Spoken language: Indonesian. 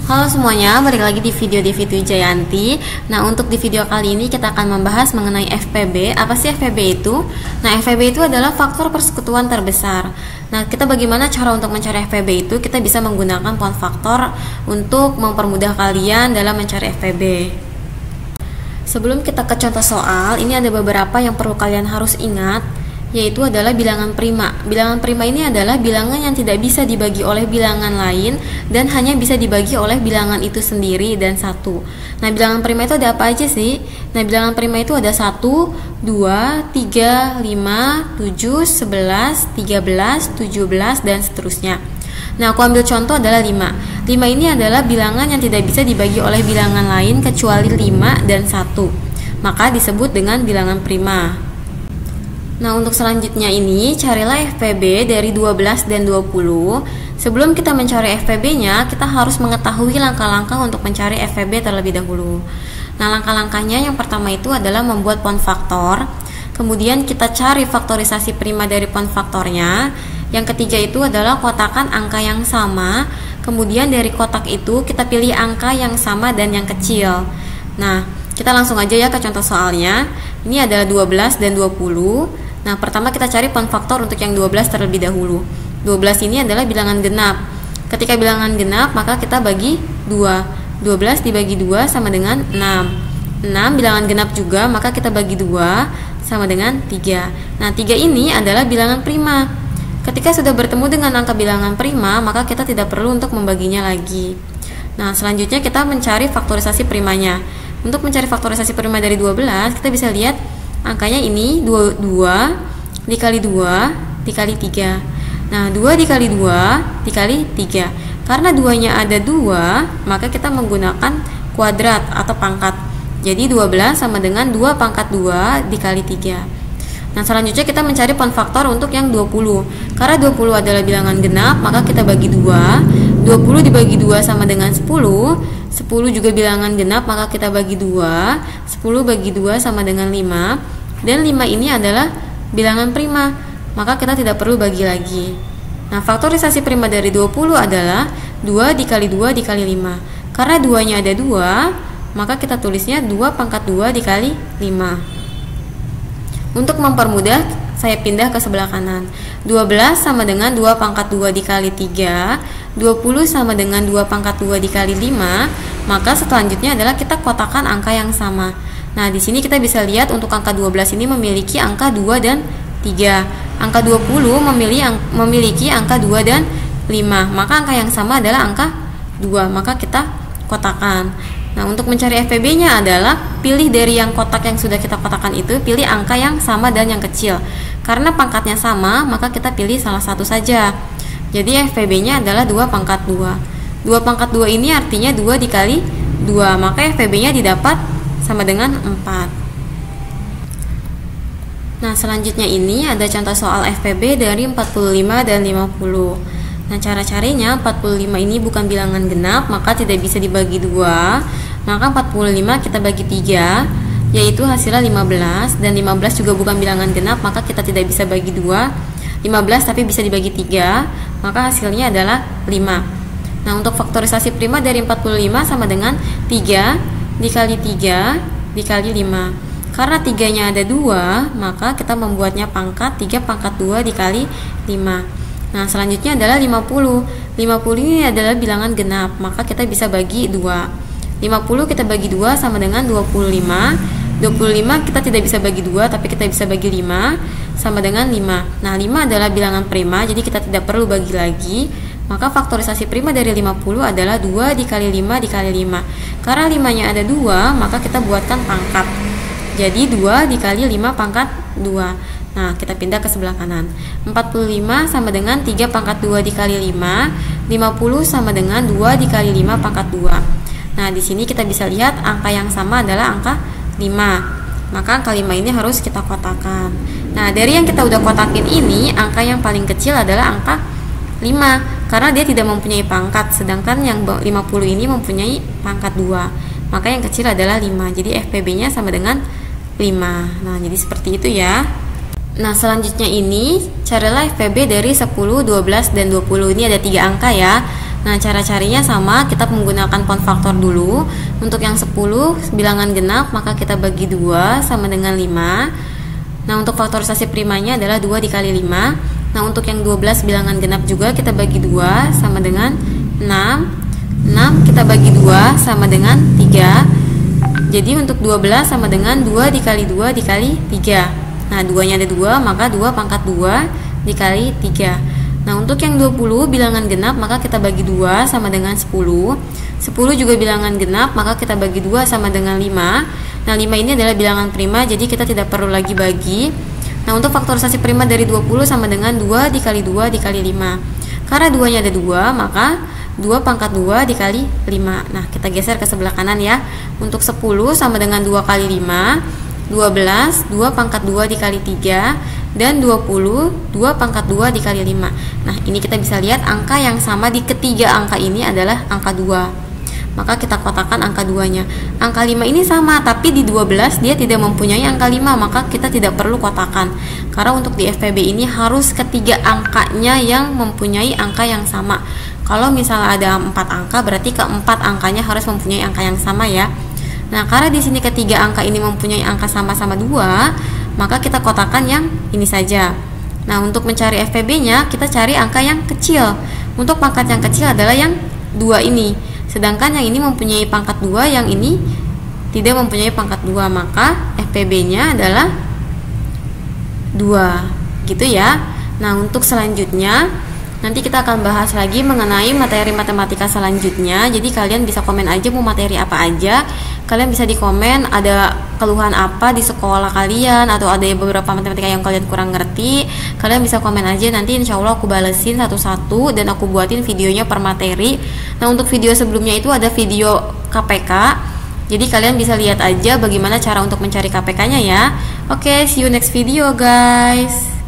Halo semuanya, balik lagi di video Jayanti. Nah, untuk di video kali ini kita akan membahas mengenai FPB. Apa sih FPB itu? Nah, FPB itu adalah faktor persekutuan terbesar. Nah, kita bagaimana cara untuk mencari FPB itu? Kita bisa menggunakan pound faktor untuk mempermudah kalian dalam mencari FPB. Sebelum kita ke contoh soal, ini ada beberapa yang perlu kalian harus ingat, yaitu adalah bilangan prima. Bilangan prima ini adalah bilangan yang tidak bisa dibagi oleh bilangan lain dan hanya bisa dibagi oleh bilangan itu sendiri dan satu. Nah, bilangan prima itu ada apa aja sih? Nah, bilangan prima itu ada 1, 2, 3, 5, 7, 11, 13, 17, dan seterusnya. Nah, aku ambil contoh adalah 5. 5 ini adalah bilangan yang tidak bisa dibagi oleh bilangan lain kecuali 5 dan 1. Maka disebut dengan bilangan prima. Nah, untuk selanjutnya ini, carilah FPB dari 12 dan 20. Sebelum kita mencari FPB-nya, kita harus mengetahui langkah-langkah untuk mencari FPB terlebih dahulu. Nah, langkah-langkahnya yang pertama itu adalah membuat pound faktor. Kemudian kita cari faktorisasi prima dari pound faktornya. Yang ketiga itu adalah kotakan angka yang sama. Kemudian dari kotak itu kita pilih angka yang sama dan yang kecil. Nah, kita langsung aja ya ke contoh soalnya. Ini adalah 12 dan 20. Nah, pertama kita cari pound faktor untuk yang 12 terlebih dahulu. 12 ini adalah bilangan genap. Ketika bilangan genap, maka kita bagi 2. 12 dibagi 2 sama dengan 6. 6 bilangan genap juga, maka kita bagi 2 sama dengan 3. Nah, 3 ini adalah bilangan prima. Ketika sudah bertemu dengan angka bilangan prima, maka kita tidak perlu untuk membaginya lagi. Nah, selanjutnya kita mencari faktorisasi primanya. Untuk mencari faktorisasi prima dari 12, kita bisa lihat angkanya ini 2 dikali 2 dikali 3. Nah, 2 dikali 2 dikali 3. Karena 2-nya ada 2, maka kita menggunakan kuadrat atau pangkat. Jadi 12 sama dengan 2 pangkat 2 dikali 3. Nah, selanjutnya kita mencari pound faktor untuk yang 20. Karena 20 adalah bilangan genap, maka kita bagi 2. 20 dibagi 2 sama dengan 10. 10 juga bilangan genap, maka kita bagi 2. 10 bagi 2 sama dengan 5. Dan 5 ini adalah bilangan prima, maka kita tidak perlu bagi lagi. Nah, faktorisasi prima dari 20 adalah 2 dikali 2 dikali 5. Karena 2-nya ada 2, maka kita tulisnya 2 pangkat 2 dikali 5. Untuk mempermudah, saya pindah ke sebelah kanan. 12 sama dengan 2 pangkat 2 dikali 3. 20 sama dengan 2 pangkat 2 dikali 5. Maka selanjutnya adalah kita kotakan angka yang sama. Nah, di sini kita bisa lihat untuk angka 12 ini memiliki angka 2 dan 3. Angka 20 memiliki angka 2 dan 5. Maka angka yang sama adalah angka 2. Maka kita kotakan. Nah, untuk mencari FPB-nya adalah pilih dari yang kotak yang sudah kita kotakan itu, pilih angka yang sama dan yang kecil. Karena pangkatnya sama, maka kita pilih salah satu saja. Jadi FPB-nya adalah 2 pangkat 2. 2 pangkat 2 ini artinya 2 dikali 2, maka FPB-nya didapat sama dengan 4. Nah, selanjutnya ini ada contoh soal FPB dari 45 dan 50. Nah, cara-caranya 45 ini bukan bilangan genap, maka tidak bisa dibagi 2. Maka 45 kita bagi 3, yaitu hasilnya 15. Dan 15 juga bukan bilangan genap, maka kita tidak bisa bagi 2. 15 tapi bisa dibagi 3, maka hasilnya adalah 5. Nah, untuk faktorisasi prima dari 45 sama dengan 3 dikali 3 dikali 5. Karena 3-nya ada 2, maka kita membuatnya pangkat 3 pangkat 2 dikali 5. Nah, selanjutnya adalah 50. 50 ini adalah bilangan genap, maka kita bisa bagi 2. 50 kita bagi 2 sama dengan 25. 25 kita tidak bisa bagi 2, tapi kita bisa bagi 5 sama dengan 5. Nah, 5 adalah bilangan prima, jadi kita tidak perlu bagi lagi. Maka faktorisasi prima dari 50 adalah 2 dikali 5 dikali 5. Karena 5-nya ada 2, maka kita buatkan pangkat. Jadi 2 dikali 5 pangkat 2. Nah, kita pindah ke sebelah kanan. 45 sama dengan 3 pangkat 2 dikali 5. 50 sama dengan 2 dikali 5 pangkat 2. Nah, di sini kita bisa lihat angka yang sama adalah angka 5. Maka angka 5 ini harus kita kotakan. Nah, dari yang kita udah kotakin ini, angka yang paling kecil adalah angka 5. Karena dia tidak mempunyai pangkat, sedangkan yang 50 ini mempunyai pangkat 2. Maka yang kecil adalah 5. Jadi FPB-nya sama dengan 5. Nah, jadi seperti itu ya. Nah, selanjutnya ini carilah FPB dari 10, 12, dan 20. Ini ada 3 angka ya. Nah, cara carinya sama, kita menggunakan pound faktor dulu. Untuk yang 10 bilangan genap, maka kita bagi 2 sama dengan 5. Nah, untuk faktorisasi primanya adalah 2 dikali 5. Nah, untuk yang 12 bilangan genap juga kita bagi 2 sama dengan 6. 6 kita bagi 2 sama dengan 3. Jadi untuk 12 sama dengan 2 dikali 2 dikali 3. Nah, 2-nya ada 2, maka 2 pangkat 2 dikali 3. Nah, untuk yang 20 bilangan genap, maka kita bagi 2 sama dengan 10. 10 juga bilangan genap, maka kita bagi 2 sama dengan 5. Nah, 5 ini adalah bilangan prima, jadi kita tidak perlu lagi bagi. Nah, untuk faktorisasi prima dari 20 sama dengan 2 dikali 2 dikali 5. Karena 2-nya ada 2, maka 2 pangkat 2 dikali 5. Nah, kita geser ke sebelah kanan ya. Untuk 10 sama dengan 2 kali 5. 12, 2 pangkat 2 dikali 3. Dan 20, 2 pangkat 2 dikali 5. Nah, ini kita bisa lihat angka yang sama di ketiga angka ini adalah angka 2. Maka kita kotakkan angka 2-nya. Angka 5 ini sama, tapi di 12 dia tidak mempunyai angka 5, maka kita tidak perlu kotakkan. Karena untuk di FPB ini harus ketiga angkanya yang mempunyai angka yang sama. Kalau misalnya ada 4 angka, berarti keempat angkanya harus mempunyai angka yang sama ya. Nah, karena di sini ketiga angka ini mempunyai angka sama-sama 2, maka kita kotakkan yang ini saja. Nah, untuk mencari FPB-nya, kita cari angka yang kecil. Untuk pangkat yang kecil adalah yang 2 ini. Sedangkan yang ini mempunyai pangkat 2, yang ini tidak mempunyai pangkat 2, maka FPB-nya adalah 2. Gitu ya. Nah, untuk selanjutnya nanti kita akan bahas lagi mengenai materi matematika selanjutnya. Jadi kalian bisa komen aja mau materi apa aja. Kalian bisa di komen ada keluhan apa di sekolah kalian, atau ada beberapa matematika yang kalian kurang ngerti. Kalian bisa komen aja, nanti insya Allah aku balesin satu-satu dan aku buatin videonya per materi. Nah, untuk video sebelumnya itu ada video KPK. Jadi kalian bisa lihat aja bagaimana cara untuk mencari KPK-nya ya. Oke, see you next video guys.